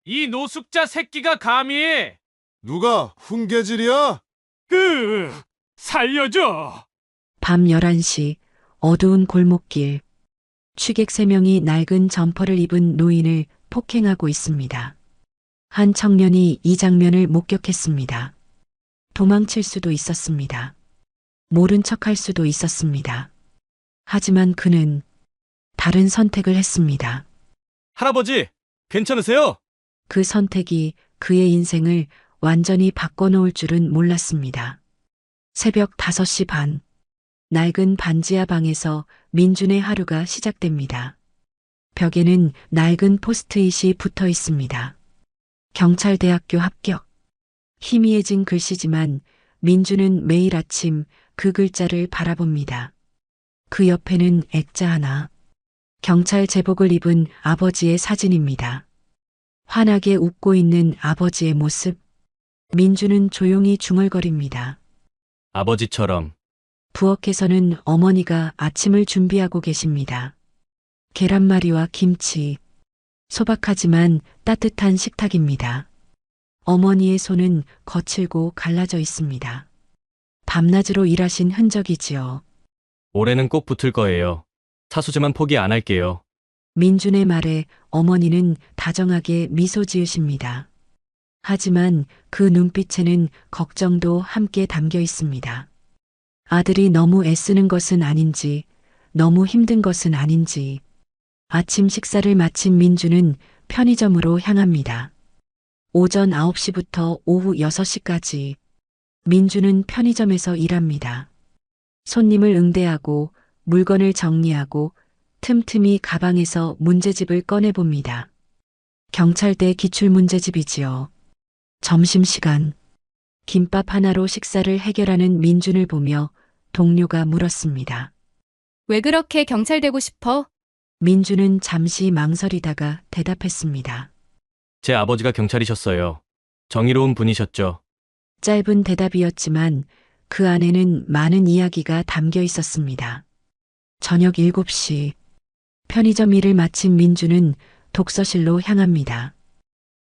이 노숙자 새끼가 감히! 누가 훈계질이야? 살려줘! 밤 11시 어두운 골목길. 취객 3명이 낡은 점퍼를 입은 노인을 폭행하고 있습니다. 한 청년이 이 장면을 목격했습니다. 도망칠 수도 있었습니다. 모른 척할 수도 있었습니다. 하지만 그는 다른 선택을 했습니다. 할아버지, 괜찮으세요? 그 선택이 그의 인생을 완전히 바꿔놓을 줄은 몰랐습니다. 새벽 5시 반. 낡은 반지하 방에서 민준의 하루가 시작됩니다. 벽에는 낡은 포스트잇이 붙어 있습니다. 경찰대학교 합격. 희미해진 글씨지만 민준은 매일 아침 그 글자를 바라봅니다. 그 옆에는 액자 하나. 경찰 제복을 입은 아버지의 사진입니다. 환하게 웃고 있는 아버지의 모습. 민준은 조용히 중얼거립니다. 아버지처럼. 부엌에서는 어머니가 아침을 준비하고 계십니다. 계란말이와 김치. 소박하지만 따뜻한 식탁입니다. 어머니의 손은 거칠고 갈라져 있습니다. 밤낮으로 일하신 흔적이지요. 올해는 꼭 붙을 거예요. 사수지만 포기 안 할게요. 민준의 말에 어머니는 다정하게 미소 지으십니다. 하지만 그 눈빛에는 걱정도 함께 담겨 있습니다. 아들이 너무 애쓰는 것은 아닌지, 너무 힘든 것은 아닌지. 아침 식사를 마친 민준은 편의점으로 향합니다. 오전 9시부터 오후 6시까지 민준은 편의점에서 일합니다. 손님을 응대하고 물건을 정리하고 틈틈이 가방에서 문제집을 꺼내봅니다. 경찰대 기출문제집이지요. 점심시간. 김밥 하나로 식사를 해결하는 민준을 보며 동료가 물었습니다. 왜 그렇게 경찰 되고 싶어? 민준은 잠시 망설이다가 대답했습니다. 제 아버지가 경찰이셨어요. 정의로운 분이셨죠. 짧은 대답이었지만 그 안에는 많은 이야기가 담겨 있었습니다. 저녁 7시. 편의점 일을 마친 민준은 독서실로 향합니다.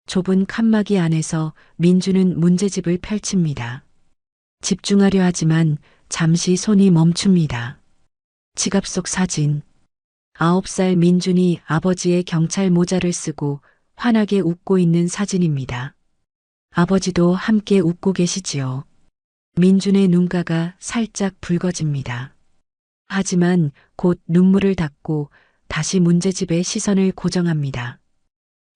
좁은 칸막이 안에서 민준은 문제집을 펼칩니다. 집중하려 하지만 잠시 손이 멈춥니다. 지갑 속 사진. 9살 민준이 아버지의 경찰 모자를 쓰고 환하게 웃고 있는 사진입니다. 아버지도 함께 웃고 계시지요. 민준의 눈가가 살짝 붉어집니다. 하지만 곧 눈물을 닦고 다시 문제집에 시선을 고정합니다.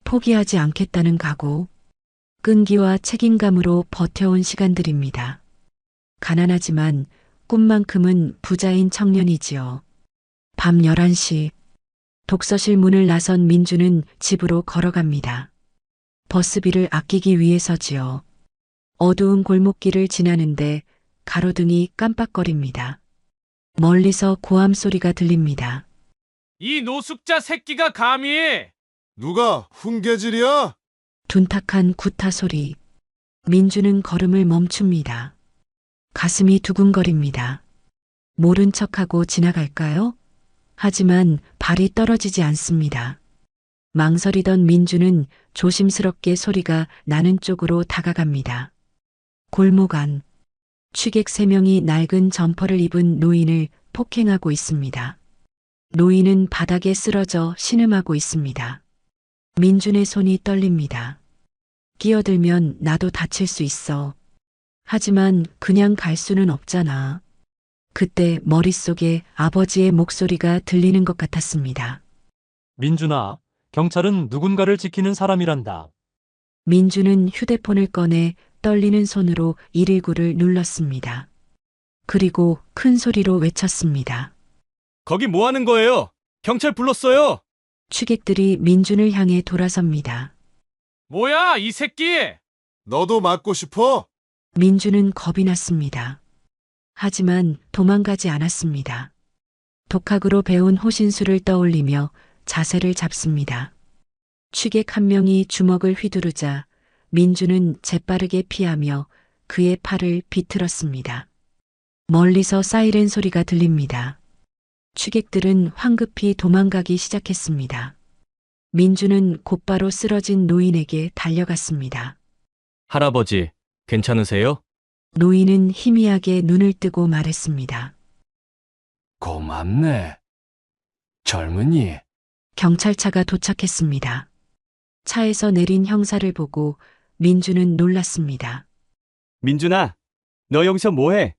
포기하지 않겠다는 각오, 끈기와 책임감으로 버텨온 시간들입니다. 가난하지만 꿈만큼은 부자인 청년이지요. 밤 11시. 독서실 문을 나선 민준은 집으로 걸어갑니다. 버스비를 아끼기 위해서지요. 어두운 골목길을 지나는데 가로등이 깜빡거립니다. 멀리서 고함 소리가 들립니다. 이 노숙자 새끼가 감히! 누가 훈계질이야? 둔탁한 구타 소리. 민준은 걸음을 멈춥니다. 가슴이 두근거립니다. 모른 척하고 지나갈까요? 하지만 발이 떨어지지 않습니다. 망설이던 민준은 조심스럽게 소리가 나는 쪽으로 다가갑니다. 골목 안. 취객 3명이 낡은 점퍼를 입은 노인을 폭행하고 있습니다. 노인은 바닥에 쓰러져 신음하고 있습니다. 민준의 손이 떨립니다. 끼어들면 나도 다칠 수 있어. 하지만 그냥 갈 수는 없잖아. 그때 머릿속에 아버지의 목소리가 들리는 것 같았습니다. 민준아, 경찰은 누군가를 지키는 사람이란다. 민준은 휴대폰을 꺼내 떨리는 손으로 119를 눌렀습니다. 그리고 큰 소리로 외쳤습니다. 거기 뭐 하는 거예요? 경찰 불렀어요! 취객들이 민준을 향해 돌아섭니다. 뭐야, 이 새끼! 너도 맞고 싶어? 민준은 겁이 났습니다. 하지만 도망가지 않았습니다. 독학으로 배운 호신술을 떠올리며 자세를 잡습니다. 취객 한 명이 주먹을 휘두르자 민준은 재빠르게 피하며 그의 팔을 비틀었습니다. 멀리서 사이렌 소리가 들립니다. 취객들은 황급히 도망가기 시작했습니다. 민주는 곧바로 쓰러진 노인에게 달려갔습니다. 할아버지, 괜찮으세요? 노인은 희미하게 눈을 뜨고 말했습니다. 고맙네. 젊은이, 경찰차가 도착했습니다. 차에서 내린 형사를 보고 민주는 놀랐습니다. 민준아, 너 여기서 뭐해?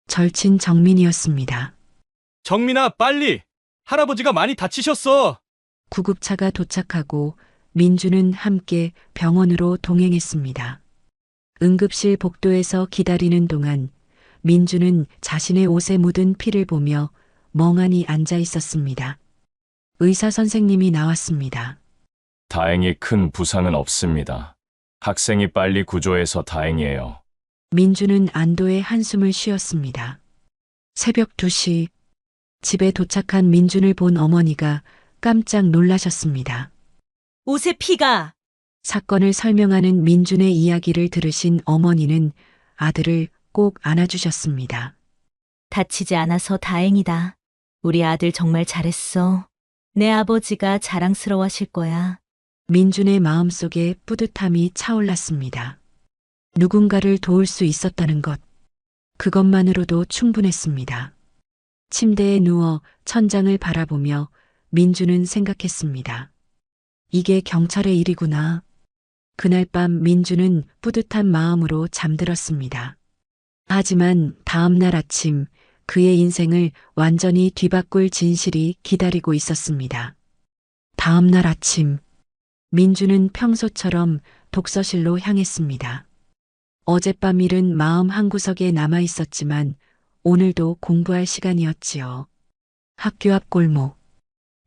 절친 정민이었습니다. 정민아, 빨리! 할아버지가 많이 다치셨어! 구급차가 도착하고 민주는 함께 병원으로 동행했습니다. 응급실 복도에서 기다리는 동안 민주는 자신의 옷에 묻은 피를 보며 멍하니 앉아 있었습니다. 의사 선생님이 나왔습니다. 다행히 큰 부상은 없습니다. 학생이 빨리 구조해서 다행이에요. 민주는 안도의 한숨을 쉬었습니다. 새벽 2시 집에 도착한 민준을 본 어머니가 깜짝 놀라셨습니다. 옷에 피가. 사건을 설명하는 민준의 이야기를 들으신 어머니는 아들을 꼭 안아주셨습니다. 다치지 않아서 다행이다. 우리 아들 정말 잘했어. 내 아버지가 자랑스러워하실 거야. 민준의 마음속에 뿌듯함이 차올랐습니다. 누군가를 도울 수 있었다는 것, 그것만으로도 충분했습니다. 침대에 누워 천장을 바라보며 민준은 생각했습니다. 이게 경찰의 일이구나. 그날 밤 민준은 뿌듯한 마음으로 잠들었습니다. 하지만 다음 날 아침 그의 인생을 완전히 뒤바꿀 진실이 기다리고 있었습니다. 다음 날 아침 민준은 평소처럼 독서실로 향했습니다. 어젯밤 일은 마음 한구석에 남아 있었지만 오늘도 공부할 시간이었지요. 학교 앞 골목.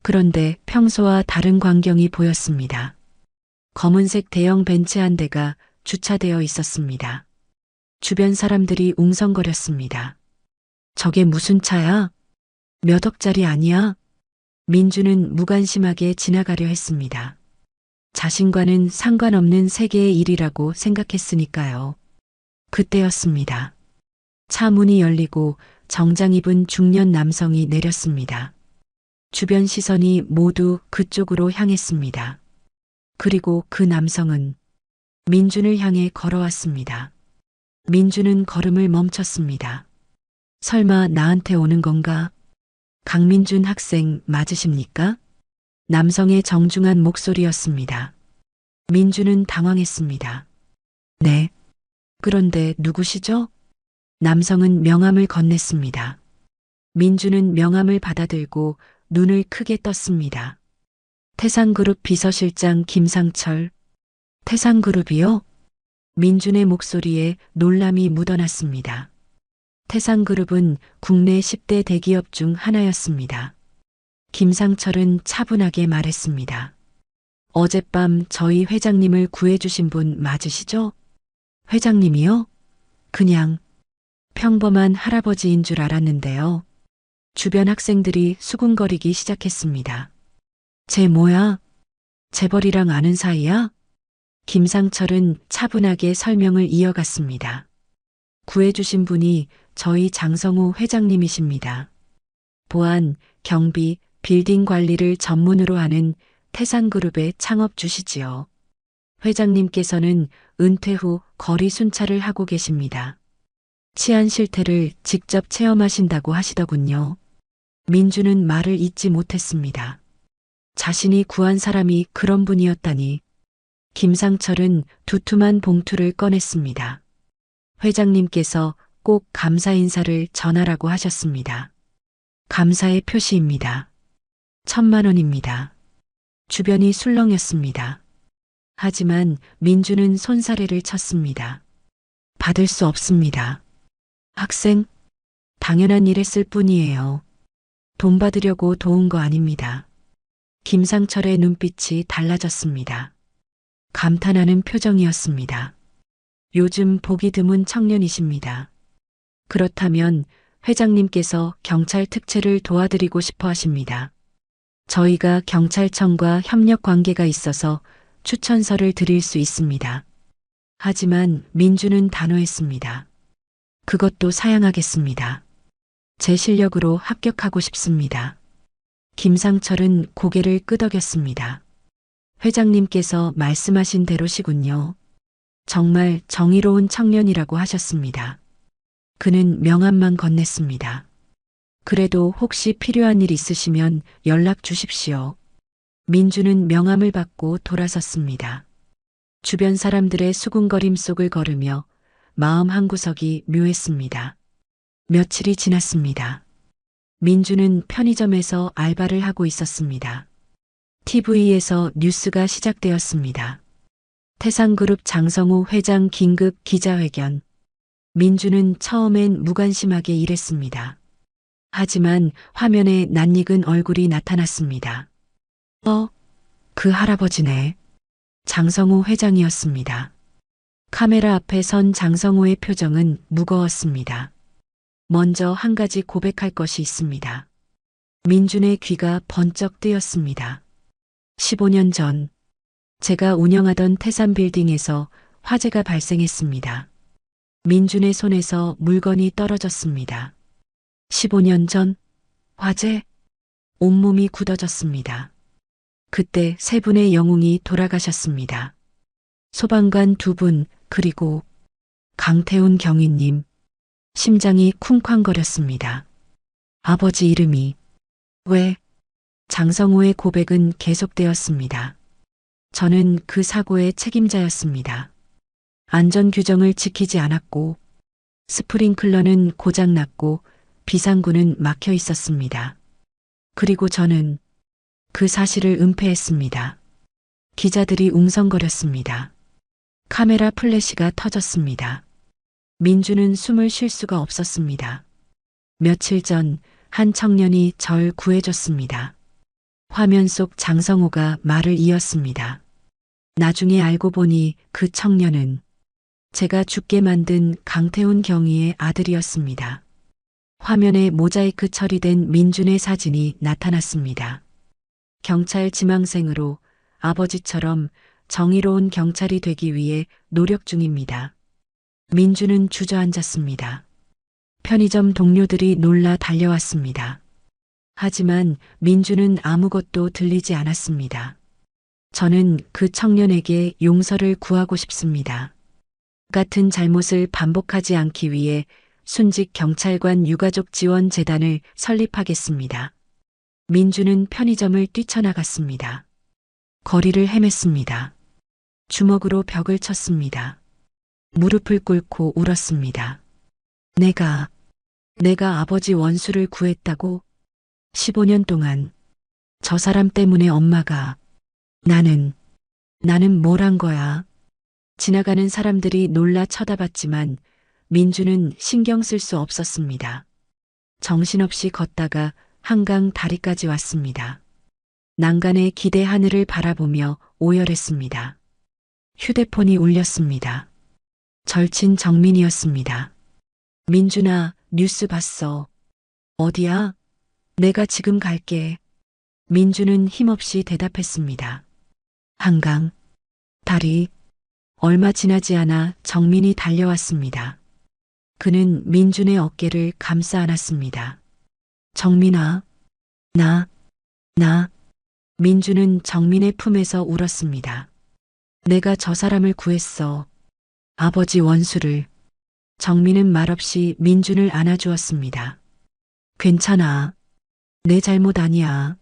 그런데 평소와 다른 광경이 보였습니다. 검은색 대형 벤츠 한 대가 주차되어 있었습니다. 주변 사람들이 웅성거렸습니다. 저게 무슨 차야? 몇 억짜리 아니야? 민주는 무관심하게 지나가려 했습니다. 자신과는 상관없는 세계의 일이라고 생각했으니까요. 그때였습니다. 차 문이 열리고 정장 입은 중년 남성이 내렸습니다. 주변 시선이 모두 그쪽으로 향했습니다. 그리고 그 남성은 민준을 향해 걸어왔습니다. 민준은 걸음을 멈췄습니다. 설마 나한테 오는 건가? 강민준 학생 맞으십니까? 남성의 정중한 목소리였습니다. 민준은 당황했습니다. 네. 그런데 누구시죠? 남성은 명함을 건넸습니다. 민준은 명함을 받아들고 눈을 크게 떴습니다. 태상그룹 비서실장 김상철. 태상그룹이요? 민준의 목소리에 놀람이 묻어났습니다. 태상그룹은 국내 10대 대기업 중 하나였습니다. 김상철은 차분하게 말했습니다. 어젯밤 저희 회장님을 구해주신 분 맞으시죠? 회장님이요? 그냥 평범한 할아버지인 줄 알았는데요. 주변 학생들이 수군거리기 시작했습니다. 쟤 뭐야? 재벌이랑 아는 사이야? 김상철은 차분하게 설명을 이어갔습니다. 구해주신 분이 저희 장성우 회장님이십니다. 보안, 경비, 빌딩 관리를 전문으로 하는 태상그룹의 창업주시지요. 회장님께서는 은퇴 후 거리 순찰을 하고 계십니다. 치안 실태를 직접 체험하신다고 하시더군요. 민주는 말을 잇지 못했습니다. 자신이 구한 사람이 그런 분이었다니. 김상철은 두툼한 봉투를 꺼냈습니다. 회장님께서 꼭 감사 인사를 전하라고 하셨습니다. 감사의 표시입니다. 1,000만 원입니다. 주변이 술렁였습니다. 하지만 민주는 손사래를 쳤습니다. 받을 수 없습니다. 학생, 당연한 일 했을 뿐이에요. 돈 받으려고 도운 거 아닙니다. 김상철의 눈빛이 달라졌습니다. 감탄하는 표정이었습니다. 요즘 보기 드문 청년이십니다. 그렇다면 회장님께서 경찰 특채를 도와드리고 싶어 하십니다. 저희가 경찰청과 협력 관계가 있어서 추천서를 드릴 수 있습니다. 하지만 민주는 단호했습니다. 그것도 사양하겠습니다. 제 실력으로 합격하고 싶습니다. 김상철은 고개를 끄덕였습니다. 회장님께서 말씀하신 대로시군요. 정말 정의로운 청년이라고 하셨습니다. 그는 명함만 건넸습니다. 그래도 혹시 필요한 일 있으시면 연락 주십시오. 민주는 명함을 받고 돌아섰습니다. 주변 사람들의 수군거림 속을 걸으며 마음 한구석이 묘했습니다. 며칠이 지났습니다. 민주는 편의점에서 알바를 하고 있었습니다. TV에서 뉴스가 시작되었습니다. 태상그룹 장성우 회장 긴급 기자회견. 민주는 처음엔 무관심하게 일했습니다. 하지만 화면에 낯익은 얼굴이 나타났습니다. 그 할아버지네. 장성우 회장이었습니다. 카메라 앞에 선 장성우의 표정은 무거웠습니다. 먼저 한 가지 고백할 것이 있습니다. 민준의 귀가 번쩍 뜨였습니다. 15년 전 제가 운영하던 태산빌딩에서 화재가 발생했습니다. 민준의 손에서 물건이 떨어졌습니다. 15년 전 화재? 온몸이 굳어졌습니다. 그때 세 분의 영웅이 돌아가셨습니다. 소방관 2분, 그리고 강태훈 경위님. 심장이 쿵쾅거렸습니다. 아버지 이름이. 왜? 장성우의 고백은 계속되었습니다. 저는 그 사고의 책임자였습니다. 안전규정을 지키지 않았고, 스프링클러는 고장났고, 비상구는 막혀 있었습니다. 그리고 저는 그 사실을 은폐했습니다. 기자들이 웅성거렸습니다. 카메라 플래시가 터졌습니다. 민주는 숨을 쉴 수가 없었습니다. 며칠 전 한 청년이 절 구해줬습니다. 화면 속 장성호가 말을 이었습니다. 나중에 알고 보니 그 청년은 제가 죽게 만든 강태훈 경위의 아들이었습니다. 화면에 모자이크 처리된 민준의 사진이 나타났습니다. 경찰 지망생으로 아버지처럼 정의로운 경찰이 되기 위해 노력 중입니다. 민준은 주저앉았습니다. 편의점 동료들이 놀라 달려왔습니다. 하지만 민준은 아무것도 들리지 않았습니다. 저는 그 청년에게 용서를 구하고 싶습니다. 같은 잘못을 반복하지 않기 위해 순직 경찰관 유가족 지원 재단을 설립하겠습니다. 민주는 편의점을 뛰쳐나갔습니다. 거리를 헤맸습니다. 주먹으로 벽을 쳤습니다. 무릎을 꿇고 울었습니다. 내가 아버지 원수를 구했다고? 15년 동안 저 사람 때문에 엄마가 나는 뭘 한 거야? 지나가는 사람들이 놀라 쳐다봤지만 민주는 신경 쓸 수 없었습니다. 정신없이 걷다가 한강 다리까지 왔습니다. 난간의 기대 하늘을 바라보며 오열했습니다. 휴대폰이 울렸습니다. 절친 정민이었습니다. 민준아, 뉴스 봤어. 어디야? 내가 지금 갈게. 민준은 힘없이 대답했습니다. 한강, 다리. 얼마 지나지 않아 정민이 달려왔습니다. 그는 민준의 어깨를 감싸 안았습니다. 정민아, 나. 민준은 정민의 품에서 울었습니다. 내가 저 사람을 구했어. 아버지 원수를. 정민은 말없이 민준을 안아주었습니다. 괜찮아. 내 잘못 아니야.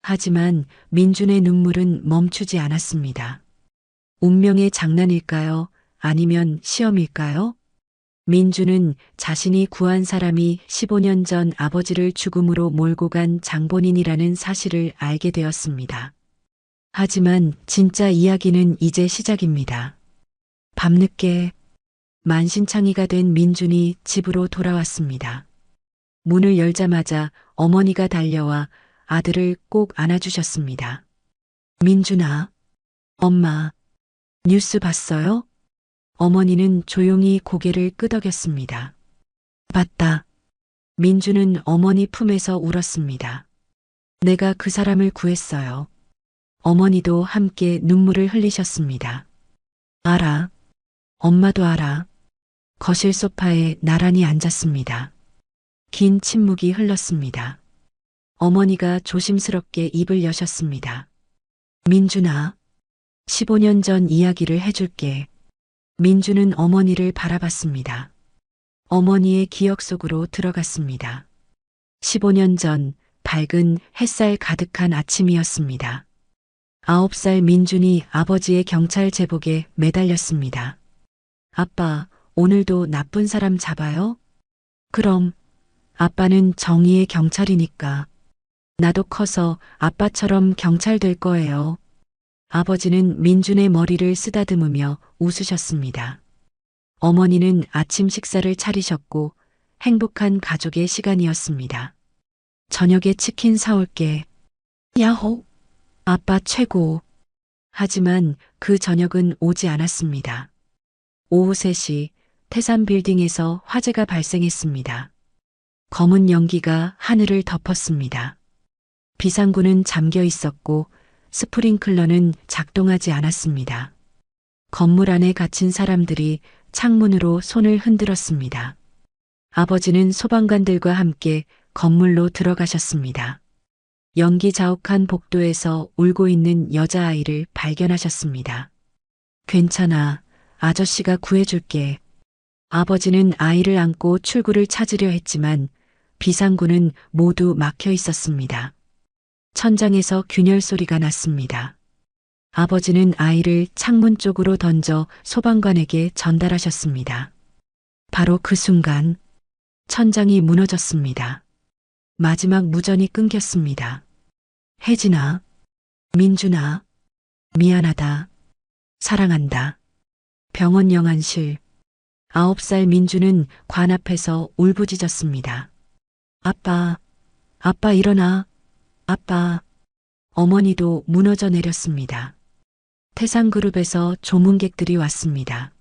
하지만 민준의 눈물은 멈추지 않았습니다. 운명의 장난일까요? 아니면 시험일까요? 민준은 자신이 구한 사람이 15년 전 아버지를 죽음으로 몰고 간 장본인이라는 사실을 알게 되었습니다. 하지만 진짜 이야기는 이제 시작입니다. 밤늦게 만신창이가 된 민준이 집으로 돌아왔습니다. 문을 열자마자 어머니가 달려와 아들을 꼭 안아주셨습니다. 민준아, 엄마, 뉴스 봤어요? 어머니는 조용히 고개를 끄덕였습니다. 봤다. 민준은 어머니 품에서 울었습니다. 내가 그 사람을 구했어요. 어머니도 함께 눈물을 흘리셨습니다. 알아. 엄마도 알아. 거실 소파에 나란히 앉았습니다. 긴 침묵이 흘렀습니다. 어머니가 조심스럽게 입을 여셨습니다. 민준아, 15년 전 이야기를 해줄게. 민주는 어머니를 바라봤습니다. 어머니의 기억 속으로 들어갔습니다. 15년 전 밝은 햇살 가득한 아침이었습니다. 9살 민준이 아버지의 경찰 제복에 매달렸습니다. 아빠, 오늘도 나쁜 사람 잡아요? 그럼 아빠는 정의의 경찰이니까. 나도 커서 아빠처럼 경찰 될 거예요. 아버지는 민준의 머리를 쓰다듬으며 웃으셨습니다. 어머니는 아침 식사를 차리셨고 행복한 가족의 시간이었습니다. 저녁에 치킨 사올게. 야호! 아빠 최고. 하지만 그 저녁은 오지 않았습니다. 오후 3시 태산 빌딩에서 화재가 발생했습니다. 검은 연기가 하늘을 덮었습니다. 비상구는 잠겨 있었고 스프링클러는 작동하지 않았습니다. 건물 안에 갇힌 사람들이 창문으로 손을 흔들었습니다. 아버지는 소방관들과 함께 건물로 들어가셨습니다. 연기 자욱한 복도에서 울고 있는 여자아이를 발견하셨습니다. 괜찮아. 아저씨가 구해줄게. 아버지는 아이를 안고 출구를 찾으려 했지만 비상구는 모두 막혀 있었습니다. 천장에서 균열 소리가 났습니다. 아버지는 아이를 창문 쪽으로 던져 소방관에게 전달하셨습니다. 바로 그 순간 천장이 무너졌습니다. 마지막 무전이 끊겼습니다. 혜진아, 민준아, 미안하다. 사랑한다. 병원 영안실. 9살 민준은 관 앞에서 울부짖었습니다. 아빠, 아빠 일어나. 아빠. 어머니도 무너져 내렸습니다. 태상그룹에서 조문객들이 왔습니다.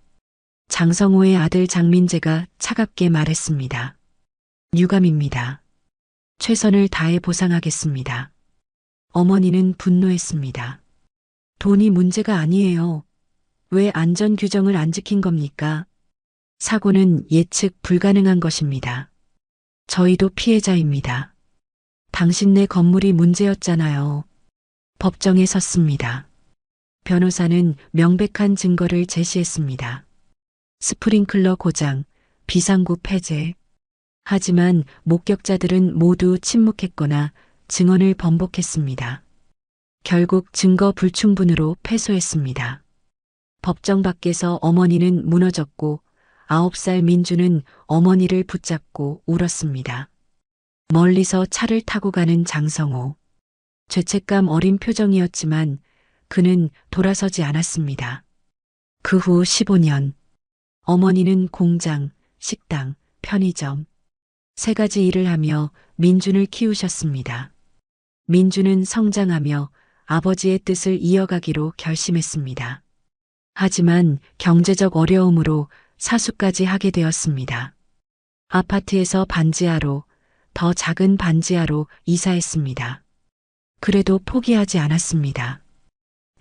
장성호의 아들 장민재가 차갑게 말했습니다. 유감입니다. 최선을 다해 보상하겠습니다. 어머니는 분노했습니다. 돈이 문제가 아니에요. 왜 안전 규정을 안 지킨 겁니까? 사고는 예측 불가능한 것입니다. 저희도 피해자입니다. 당신네 건물이 문제였잖아요. 법정에 섰습니다. 변호사는 명백한 증거를 제시했습니다. 스프링클러 고장, 비상구 폐쇄. 하지만 목격자들은 모두 침묵했거나 증언을 번복했습니다. 결국 증거 불충분으로 패소했습니다. 법정 밖에서 어머니는 무너졌고 9살 민주는 어머니를 붙잡고 울었습니다. 멀리서 차를 타고 가는 장성호. 죄책감 어린 표정이었지만 그는 돌아서지 않았습니다. 그 후 15년, 어머니는 공장, 식당, 편의점, 3가지 일을 하며 민준을 키우셨습니다. 민준은 성장하며 아버지의 뜻을 이어가기로 결심했습니다. 하지만 경제적 어려움으로 사수까지 하게 되었습니다. 아파트에서 반지하로, 더 작은 반지하로 이사했습니다. 그래도 포기하지 않았습니다.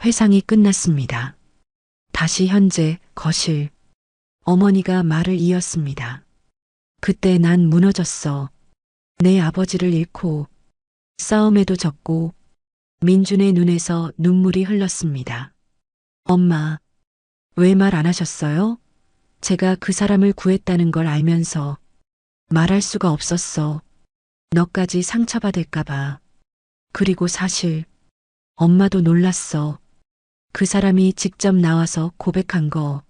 회상이 끝났습니다. 다시 현재 거실. 어머니가 말을 이었습니다. 그때 난 무너졌어. 내 아버지를 잃고 싸움에도 졌고. 민준의 눈에서 눈물이 흘렀습니다. 엄마, 왜 말 안 하셨어요? 제가 그 사람을 구했다는 걸 알면서 말할 수가 없었어. 너까지 상처받을까봐. 그리고 사실 엄마도 놀랐어. 그 사람이 직접 나와서 고백한 거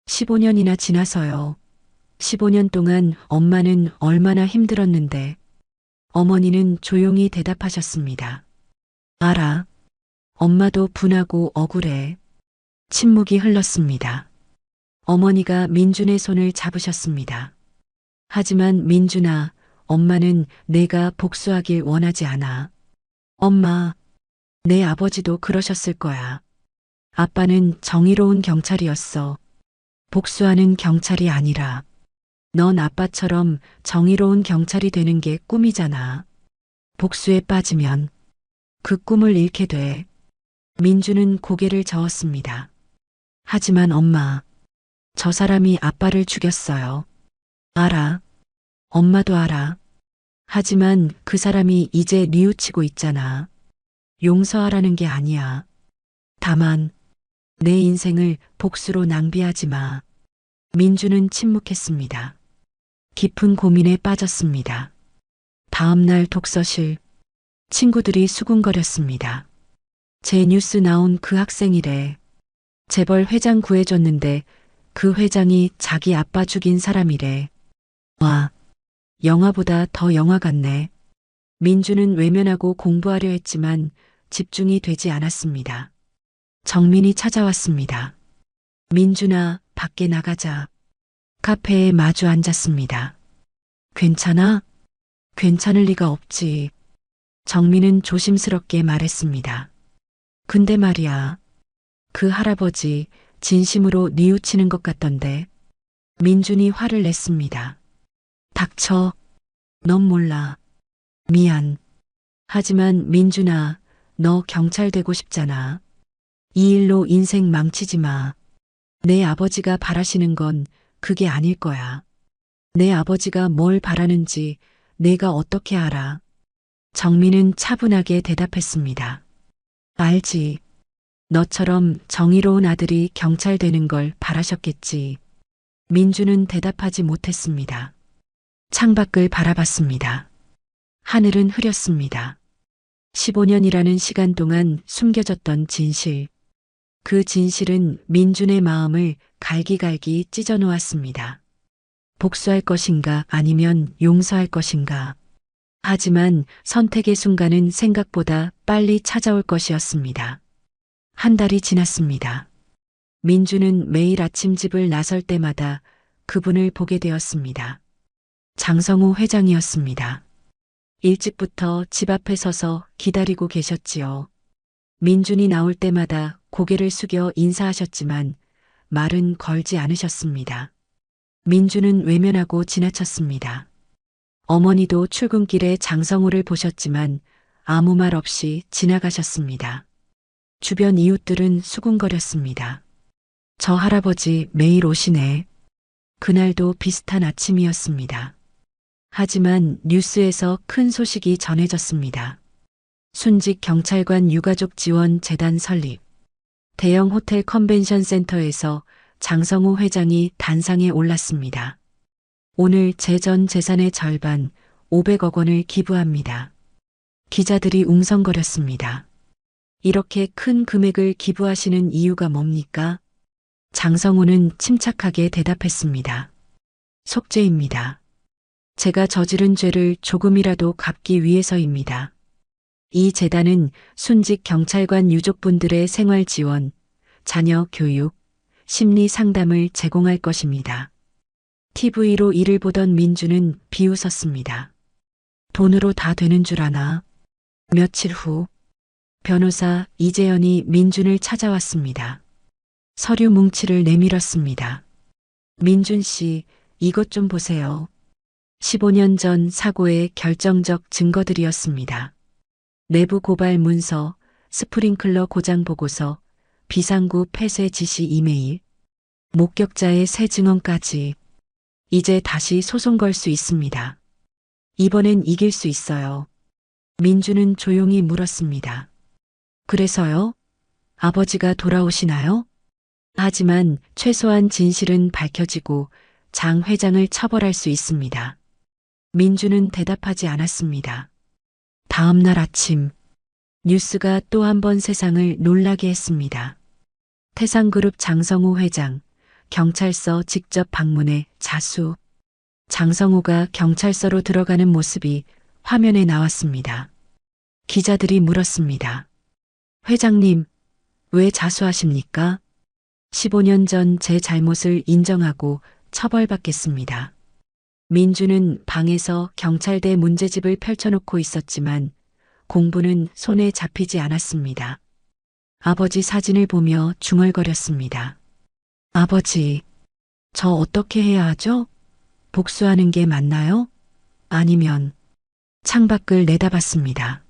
15년이나 지나서요. 15년 동안 엄마는 얼마나 힘들었는데. 어머니는 조용히 대답하셨습니다. 알아. 엄마도 분하고 억울해. 침묵이 흘렀습니다. 어머니가 민준의 손을 잡으셨습니다. 하지만 민준아, 엄마는 내가 복수하길 원하지 않아. 엄마, 내 아버지도 그러셨을 거야. 아빠는 정의로운 경찰이었어. 복수하는 경찰이 아니라. 넌 아빠처럼 정의로운 경찰이 되는 게 꿈이잖아. 복수에 빠지면 그 꿈을 잃게 돼. 민주는 고개를 저었습니다. 하지만 엄마, 저 사람이 아빠를 죽였어요. 알아. 엄마도 알아. 하지만 그 사람이 이제 뉘우치고 있잖아. 용서하라는 게 아니야. 다만 내 인생을 복수로 낭비하지 마. 민주는 침묵했습니다. 깊은 고민에 빠졌습니다. 다음 날 독서실. 친구들이 수군거렸습니다. 제 뉴스 나온 그 학생이래. 재벌 회장 구해줬는데 그 회장이 자기 아빠 죽인 사람이래. 와, 영화보다 더 영화 같네. 민주는 외면하고 공부하려 했지만 집중이 되지 않았습니다. 정민이 찾아왔습니다. 민준아, 밖에 나가자. 카페에 마주 앉았습니다. 괜찮아? 괜찮을 리가 없지. 정민은 조심스럽게 말했습니다. 근데 말이야. 그 할아버지 진심으로 뉘우치는 것 같던데. 민준이 화를 냈습니다. 닥쳐. 넌 몰라. 미안. 하지만 민준아, 너 경찰 되고 싶잖아. 이 일로 인생 망치지 마. 내 아버지가 바라시는 건 그게 아닐 거야. 내 아버지가 뭘 바라는지 내가 어떻게 알아? 정민은 차분하게 대답했습니다. 알지. 너처럼 정의로운 아들이 경찰 되는 걸 바라셨겠지. 민주는 대답하지 못했습니다. 창밖을 바라봤습니다. 하늘은 흐렸습니다. 15년이라는 시간 동안 숨겨졌던 진실. 그 진실은 민준의 마음을 갈기갈기 찢어 놓았습니다. 복수할 것인가 아니면 용서할 것인가. 하지만 선택의 순간은 생각보다 빨리 찾아올 것이었습니다. 한 달이 지났습니다. 민주는 매일 아침 집을 나설 때마다 그분을 보게 되었습니다. 장성우 회장이었습니다. 일찍부터 집 앞에 서서 기다리고 계셨지요. 민준이 나올 때마다 고개를 숙여 인사하셨지만 말은 걸지 않으셨습니다. 민준은 외면하고 지나쳤습니다. 어머니도 출근길에 장성우를 보셨지만 아무 말 없이 지나가셨습니다. 주변 이웃들은 수군거렸습니다. 저 할아버지 매일 오시네. 그날도 비슷한 아침이었습니다. 하지만 뉴스에서 큰 소식이 전해졌습니다. 순직 경찰관 유가족 지원 재단 설립. 대형 호텔 컨벤션 센터에서 장성우 회장이 단상에 올랐습니다. 오늘 제 전 재산의 절반 500억 원을 기부합니다. 기자들이 웅성거렸습니다. 이렇게 큰 금액을 기부하시는 이유가 뭡니까? 장성우는 침착하게 대답했습니다. 속죄입니다. 제가 저지른 죄를 조금이라도 갚기 위해서입니다. 이 재단은 순직 경찰관 유족분들의 생활 지원, 자녀 교육, 심리 상담을 제공할 것입니다. TV로 이를 보던 민주는 비웃었습니다. 돈으로 다 되는 줄 아나? 며칠 후 변호사 이재현이 민준을 찾아왔습니다. 서류 뭉치를 내밀었습니다. 민준 씨, 이것 좀 보세요. 15년 전 사고의 결정적 증거들이었습니다. 내부 고발 문서, 스프링클러 고장 보고서, 비상구 폐쇄 지시 이메일, 목격자의 새 증언까지. 이제 다시 소송 걸 수 있습니다. 이번엔 이길 수 있어요. 민주는 조용히 물었습니다. 그래서요? 아버지가 돌아오시나요? 하지만 최소한 진실은 밝혀지고 장 회장을 처벌할 수 있습니다. 민주는 대답하지 않았습니다. 다음 날 아침, 뉴스가 또 한 번 세상을 놀라게 했습니다. 태상그룹 장성우 회장, 경찰서 직접 방문해 자수. 장성우가 경찰서로 들어가는 모습이 화면에 나왔습니다. 기자들이 물었습니다. 회장님, 왜 자수하십니까? 15년 전 제 잘못을 인정하고 처벌받겠습니다. 민주는 방에서 경찰대 문제집을 펼쳐놓고 있었지만 공부는 손에 잡히지 않았습니다. 아버지 사진을 보며 중얼거렸습니다. 아버지, 저 어떻게 해야 하죠? 복수하는 게 맞나요? 아니면 창밖을 내다봤습니다.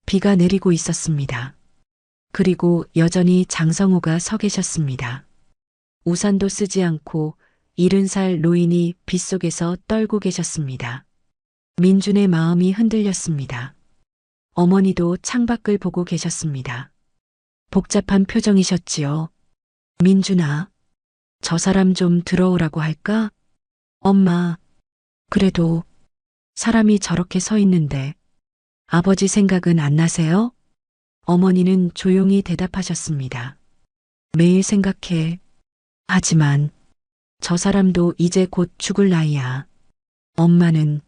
비가 내리고 있었습니다. 그리고 여전히 장성우가 서 계셨습니다. 우산도 쓰지 않고 70살 노인이 빗속에서 떨고 계셨습니다. 민준의 마음이 흔들렸습니다. 어머니도 창밖을 보고 계셨습니다. 복잡한 표정이셨지요. 민준아, 저 사람 좀 들어오라고 할까? 엄마, 그래도 사람이 저렇게 서 있는데 아버지 생각은 안 나세요? 어머니는 조용히 대답하셨습니다. 매일 생각해. 하지만 저 사람도 이제 곧 죽을 나이야. 엄마는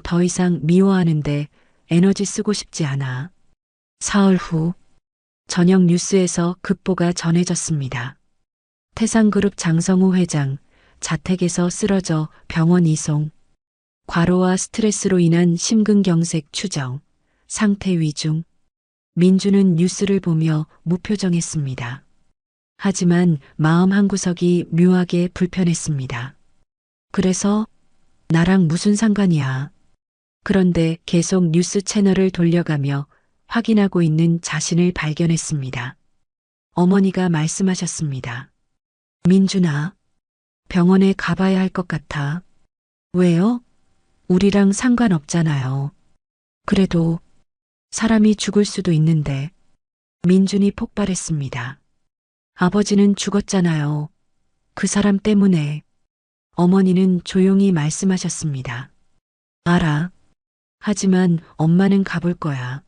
더 이상 미워하는데 에너지 쓰고 싶지 않아. 사흘 후 저녁 뉴스에서 급보가 전해졌습니다. 태상그룹 장성우 회장 자택에서 쓰러져 병원 이송. 과로와 스트레스로 인한 심근경색 추정, 상태 위중. 민주는 뉴스를 보며 무표정했습니다. 하지만 마음 한구석이 묘하게 불편했습니다. 그래서 나랑 무슨 상관이야. 그런데 계속 뉴스 채널을 돌려가며 확인하고 있는 자신을 발견했습니다. 어머니가 말씀하셨습니다. 민준아, 병원에 가봐야 할 것 같아. 왜요? 우리랑 상관없잖아요. 그래도 사람이 죽을 수도 있는데. 민준이 폭발했습니다. 아버지는 죽었잖아요. 그 사람 때문에. 어머니는 조용히 말씀하셨습니다. 알아. 하지만 엄마는 가볼 거야.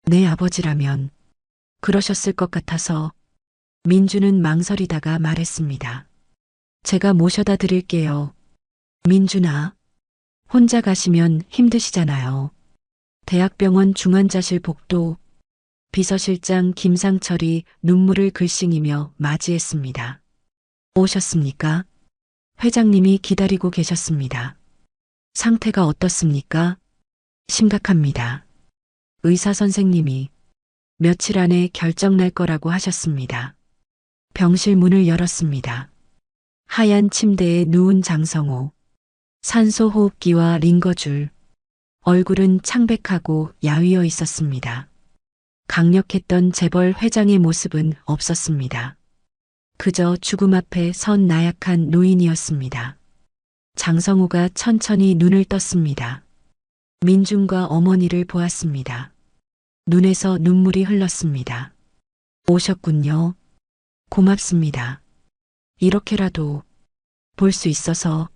내 아버지라면 그러셨을 것 같아서. 민준은 망설이다가 말했습니다. 제가 모셔다 드릴게요. 민준아, 혼자 가시면 힘드시잖아요. 대학병원 중환자실 복도. 비서실장 김상철이 눈물을 글썽이며 맞이했습니다. 오셨습니까? 회장님이 기다리고 계셨습니다. 상태가 어떻습니까? 심각합니다. 의사 선생님이 며칠 안에 결정 날 거라고 하셨습니다. 병실 문을 열었습니다. 하얀 침대에 누운 장성호. 산소호흡기와 링거줄. 얼굴은 창백하고 야위어 있었습니다. 강력했던 재벌 회장의 모습은 없었습니다. 그저 죽음 앞에 선 나약한 노인이었습니다. 장성호가 천천히 눈을 떴습니다. 민준과 어머니를 보았습니다. 눈에서 눈물이 흘렀습니다. 오셨군요. 고맙습니다. 이렇게라도 볼 수 있어서.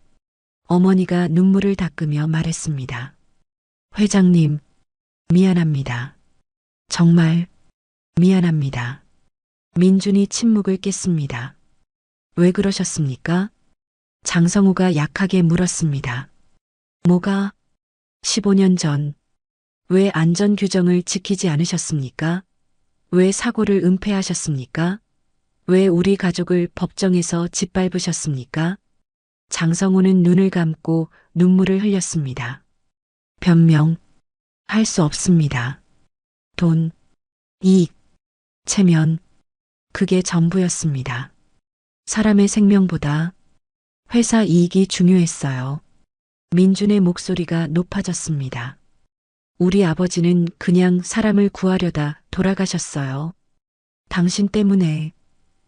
어머니가 눈물을 닦으며 말했습니다. 회장님, 미안합니다. 정말 미안합니다. 민준이 침묵을 깼습니다. 왜 그러셨습니까? 장성우가 약하게 물었습니다. 뭐가? 15년 전. 왜 안전 규정을 지키지 않으셨습니까? 왜 사고를 은폐하셨습니까? 왜 우리 가족을 법정에서 짓밟으셨습니까? 장성우는 눈을 감고 눈물을 흘렸습니다. 변명. 할 수 없습니다. 돈, 이익, 체면. 그게 전부였습니다. 사람의 생명보다 회사 이익이 중요했어요. 민준의 목소리가 높아졌습니다. 우리 아버지는 그냥 사람을 구하려다 돌아가셨어요. 당신 때문에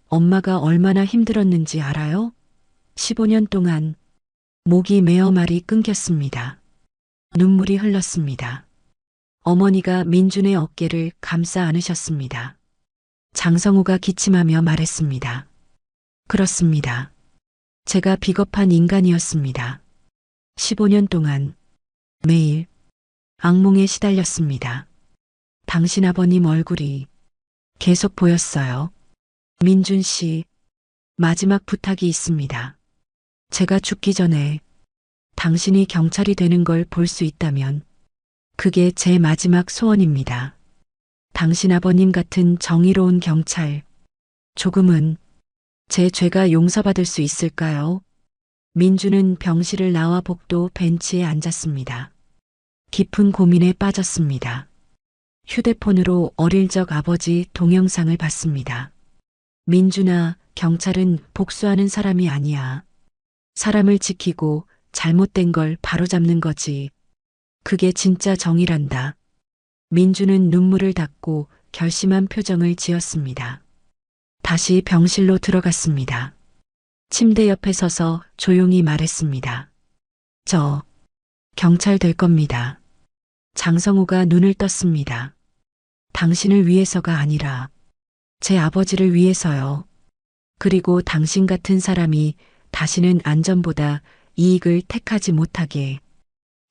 엄마가 얼마나 힘들었는지 알아요? 15년 동안 목이 메어 말이 끊겼습니다. 눈물이 흘렀습니다. 어머니가 민준의 어깨를 감싸 안으셨습니다. 장성우가 기침하며 말했습니다. 그렇습니다. 제가 비겁한 인간이었습니다. 15년 동안 매일 악몽에 시달렸습니다. 당신 아버님 얼굴이 계속 보였어요. 민준 씨, 마지막 부탁이 있습니다. 제가 죽기 전에 당신이 경찰이 되는 걸 볼 수 있다면 그게 제 마지막 소원입니다. 당신 아버님 같은 정의로운 경찰, 조금은 제 죄가 용서받을 수 있을까요? 민주는 병실을 나와 복도 벤치에 앉았습니다. 깊은 고민에 빠졌습니다. 휴대폰으로 어릴 적 아버지 동영상을 봤습니다. 민준아, 경찰은 복수하는 사람이 아니야. 사람을 지키고 잘못된 걸 바로잡는 거지. 그게 진짜 정의란다. 민주는 눈물을 닦고 결심한 표정을 지었습니다. 다시 병실로 들어갔습니다. 침대 옆에 서서 조용히 말했습니다. 저 경찰 될 겁니다. 장성우가 눈을 떴습니다. 당신을 위해서가 아니라 제 아버지를 위해서요. 그리고 당신 같은 사람이 다시는 안전보다 이익을 택하지 못하게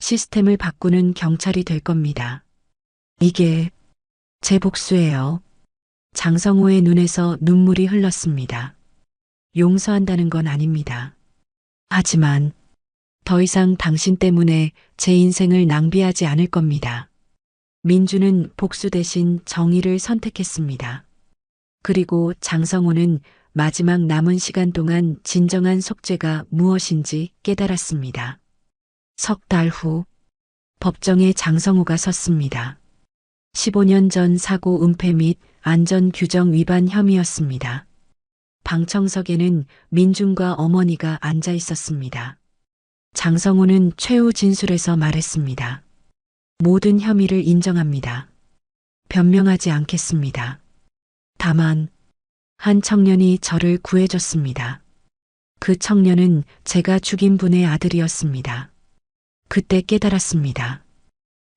시스템을 바꾸는 경찰이 될 겁니다. 이게 제 복수예요. 장성호의 눈에서 눈물이 흘렀습니다. 용서한다는 건 아닙니다. 하지만 더 이상 당신 때문에 제 인생을 낭비하지 않을 겁니다. 민주는 복수 대신 정의를 선택했습니다. 그리고 장성호는 마지막 남은 시간 동안 진정한 속죄가 무엇인지 깨달았습니다. 석 달 후 법정에 장성호가 섰습니다. 15년 전 사고 은폐 및 안전규정 위반 혐의였습니다. 방청석에는 민준과 어머니가 앉아 있었습니다. 장성호는 최후 진술에서 말했습니다. 모든 혐의를 인정합니다. 변명하지 않겠습니다. 다만 한 청년이 저를 구해줬습니다. 그 청년은 제가 죽인 분의 아들이었습니다. 그때 깨달았습니다.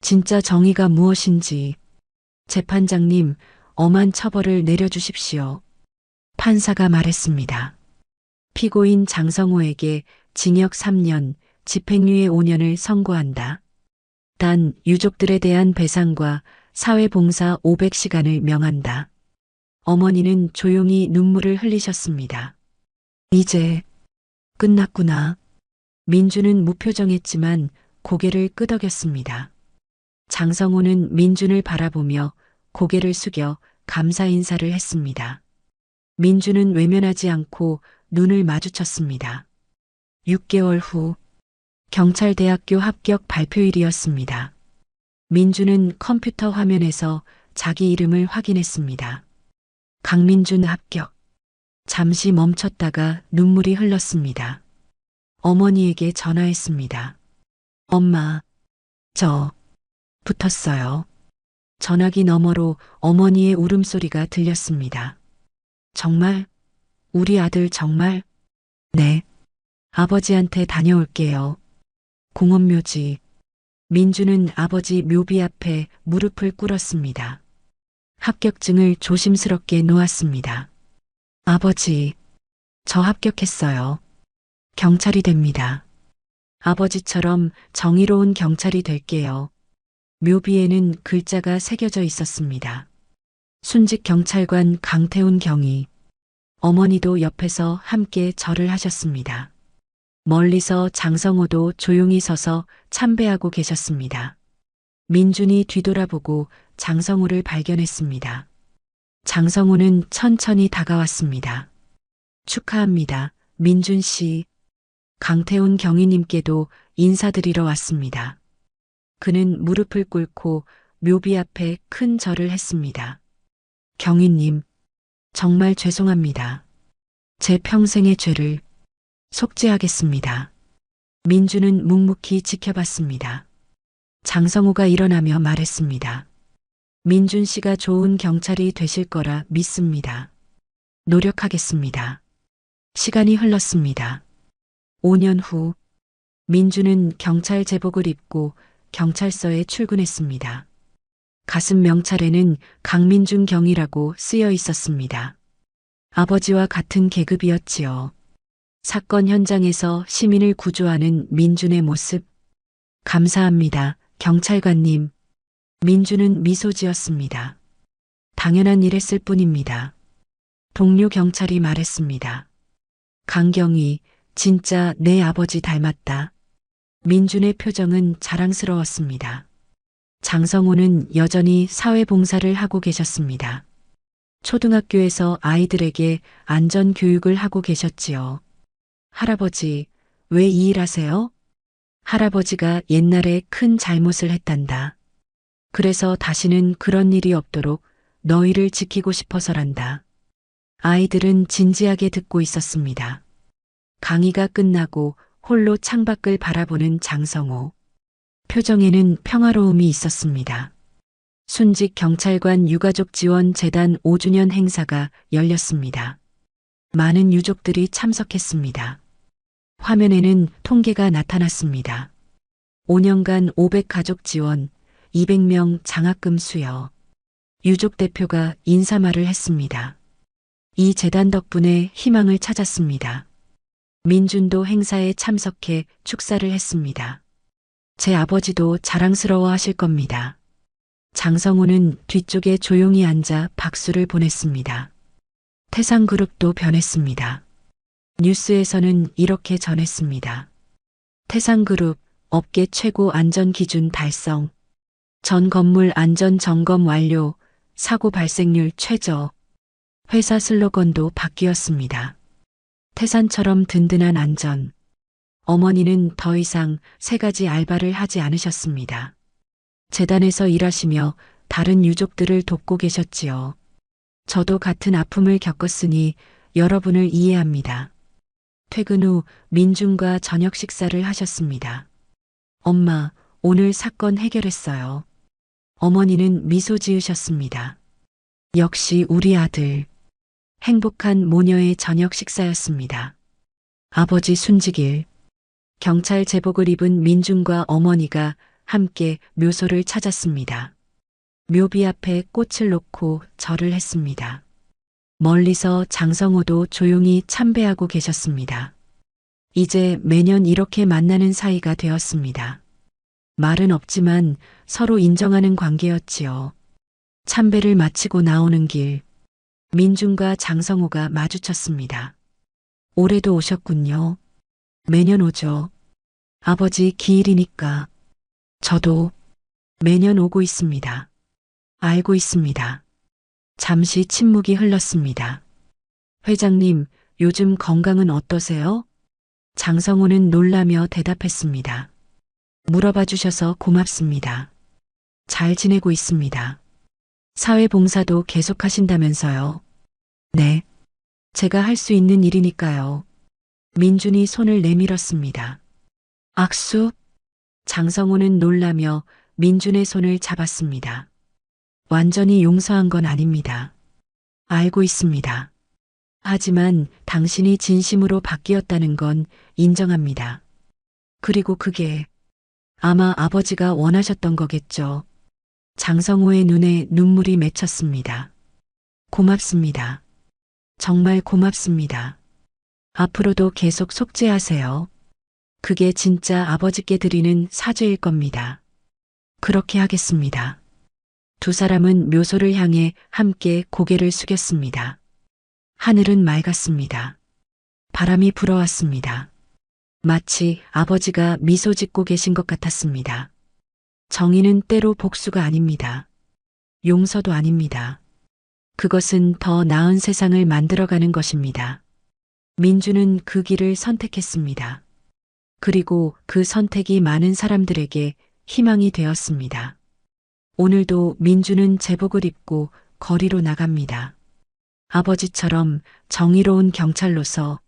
진짜 정의가 무엇인지. 재판장님, 엄한 처벌을 내려주십시오. 판사가 말했습니다. 피고인 장성호에게 징역 3년, 집행유예 5년을 선고한다. 단 유족들에 대한 배상과 사회봉사 500시간을 명한다. 어머니는 조용히 눈물을 흘리셨습니다. 이제 끝났구나. 민준은 무표정했지만 고개를 끄덕였습니다. 장성호는 민준을 바라보며 고개를 숙여 감사 인사를 했습니다. 민준은 외면하지 않고 눈을 마주쳤습니다. 6개월 후 경찰대학교 합격 발표일이었습니다. 민준은 컴퓨터 화면에서 자기 이름을 확인했습니다. 강민준 합격. 잠시 멈췄다가 눈물이 흘렀습니다. 어머니에게 전화했습니다. 엄마, 저 붙었어요. 전화기 너머로 어머니의 울음소리가 들렸습니다. 정말? 우리 아들 정말? 네. 아버지한테 다녀올게요. 공원묘지. 민주는 아버지 묘비 앞에 무릎을 꿇었습니다. 합격증을 조심스럽게 놓았습니다. 아버지, 저 합격했어요. 경찰이 됩니다. 아버지처럼 정의로운 경찰이 될게요. 묘비에는 글자가 새겨져 있었습니다. 순직 경찰관 강태훈 경위. 어머니도 옆에서 함께 절을 하셨습니다. 멀리서 장성호도 조용히 서서 참배하고 계셨습니다. 민준이 뒤돌아보고 장성호를 발견했습니다. 장성호는 천천히 다가왔습니다. 축하합니다, 민준 씨. 강태훈 경위님께도 인사드리러 왔습니다. 그는 무릎을 꿇고 묘비 앞에 큰 절을 했습니다. 경위님, 정말 죄송합니다. 제 평생의 죄를 속죄하겠습니다. 민주는 묵묵히 지켜봤습니다. 장성호가 일어나며 말했습니다. 민준 씨가 좋은 경찰이 되실 거라 믿습니다. 노력하겠습니다. 시간이 흘렀습니다. 5년 후 민주는 경찰 제복을 입고 경찰서에 출근했습니다. 가슴 명찰에는 강민준 경이라고 쓰여 있었습니다. 아버지와 같은 계급이었지요. 사건 현장에서 시민을 구조하는 민준의 모습. 감사합니다, 경찰관님. 민준은 미소 지었습니다. 당연한 일 했을 뿐입니다. 동료 경찰이 말했습니다. 강경희, 진짜 내 아버지 닮았다. 민준의 표정은 자랑스러웠습니다. 장성호는 여전히 사회봉사를 하고 계셨습니다. 초등학교에서 아이들에게 안전교육을 하고 계셨지요. 할아버지, 왜 이 일 하세요? 할아버지가 옛날에 큰 잘못을 했단다. 그래서 다시는 그런 일이 없도록 너희를 지키고 싶어서란다. 아이들은 진지하게 듣고 있었습니다. 강의가 끝나고 홀로 창밖을 바라보는 장성호. 표정에는 평화로움이 있었습니다. 순직 경찰관 유가족 지원 재단 5주년 행사가 열렸습니다. 많은 유족들이 참석했습니다. 화면에는 통계가 나타났습니다. 5년간 500가족 지원, 200명 장학금 수여. 유족 대표가 인사말을 했습니다. 이 재단 덕분에 희망을 찾았습니다. 민준도 행사에 참석해 축사를 했습니다. 제 아버지도 자랑스러워 하실 겁니다. 장성우는 뒤쪽에 조용히 앉아 박수를 보냈습니다. 태상그룹도 변했습니다. 뉴스에서는 이렇게 전했습니다. 태상그룹 업계 최고 안전 기준 달성. 전 건물 안전 점검 완료. 사고 발생률 최저. 회사 슬로건도 바뀌었습니다. 태산처럼 든든한 안전. 어머니는 더 이상 3가지 알바를 하지 않으셨습니다. 재단에서 일하시며 다른 유족들을 돕고 계셨지요. 저도 같은 아픔을 겪었으니 여러분을 이해합니다. 퇴근 후 민준과 저녁 식사를 하셨습니다. 엄마, 오늘 사건 해결했어요. 어머니는 미소 지으셨습니다. 역시 우리 아들. 행복한 모녀의 저녁 식사였습니다. 아버지 순직일. 경찰 제복을 입은 민준과 어머니가 함께 묘소를 찾았습니다. 묘비 앞에 꽃을 놓고 절을 했습니다. 멀리서 장성호도 조용히 참배하고 계셨습니다. 이제 매년 이렇게 만나는 사이가 되었습니다. 말은 없지만 서로 인정하는 관계였지요. 참배를 마치고 나오는 길, 민준과 장성호가 마주쳤습니다. 올해도 오셨군요. 매년 오죠. 아버지 기일이니까. 저도 매년 오고 있습니다. 알고 있습니다. 잠시 침묵이 흘렀습니다. 회장님, 요즘 건강은 어떠세요? 장성호는 놀라며 대답했습니다. 물어봐 주셔서 고맙습니다. 잘 지내고 있습니다. 사회봉사도 계속하신다면서요. 네. 제가 할 수 있는 일이니까요. 민준이 손을 내밀었습니다. 악수? 장성호는 놀라며 민준의 손을 잡았습니다. 완전히 용서한 건 아닙니다. 알고 있습니다. 하지만 당신이 진심으로 바뀌었다는 건 인정합니다. 그리고 그게 아마 아버지가 원하셨던 거겠죠. 장성호의 눈에 눈물이 맺혔습니다. 고맙습니다. 정말 고맙습니다. 앞으로도 계속 속죄하세요. 그게 진짜 아버지께 드리는 사죄일 겁니다. 그렇게 하겠습니다. 두 사람은 묘소를 향해 함께 고개를 숙였습니다. 하늘은 맑았습니다. 바람이 불어왔습니다. 마치 아버지가 미소 짓고 계신 것 같았습니다. 정의는 때로 복수가 아닙니다. 용서도 아닙니다. 그것은 더 나은 세상을 만들어가는 것입니다. 민주는 그 길을 선택했습니다. 그리고 그 선택이 많은 사람들에게 희망이 되었습니다. 오늘도 민주는 제복을 입고 거리로 나갑니다. 아버지처럼 정의로운 경찰로서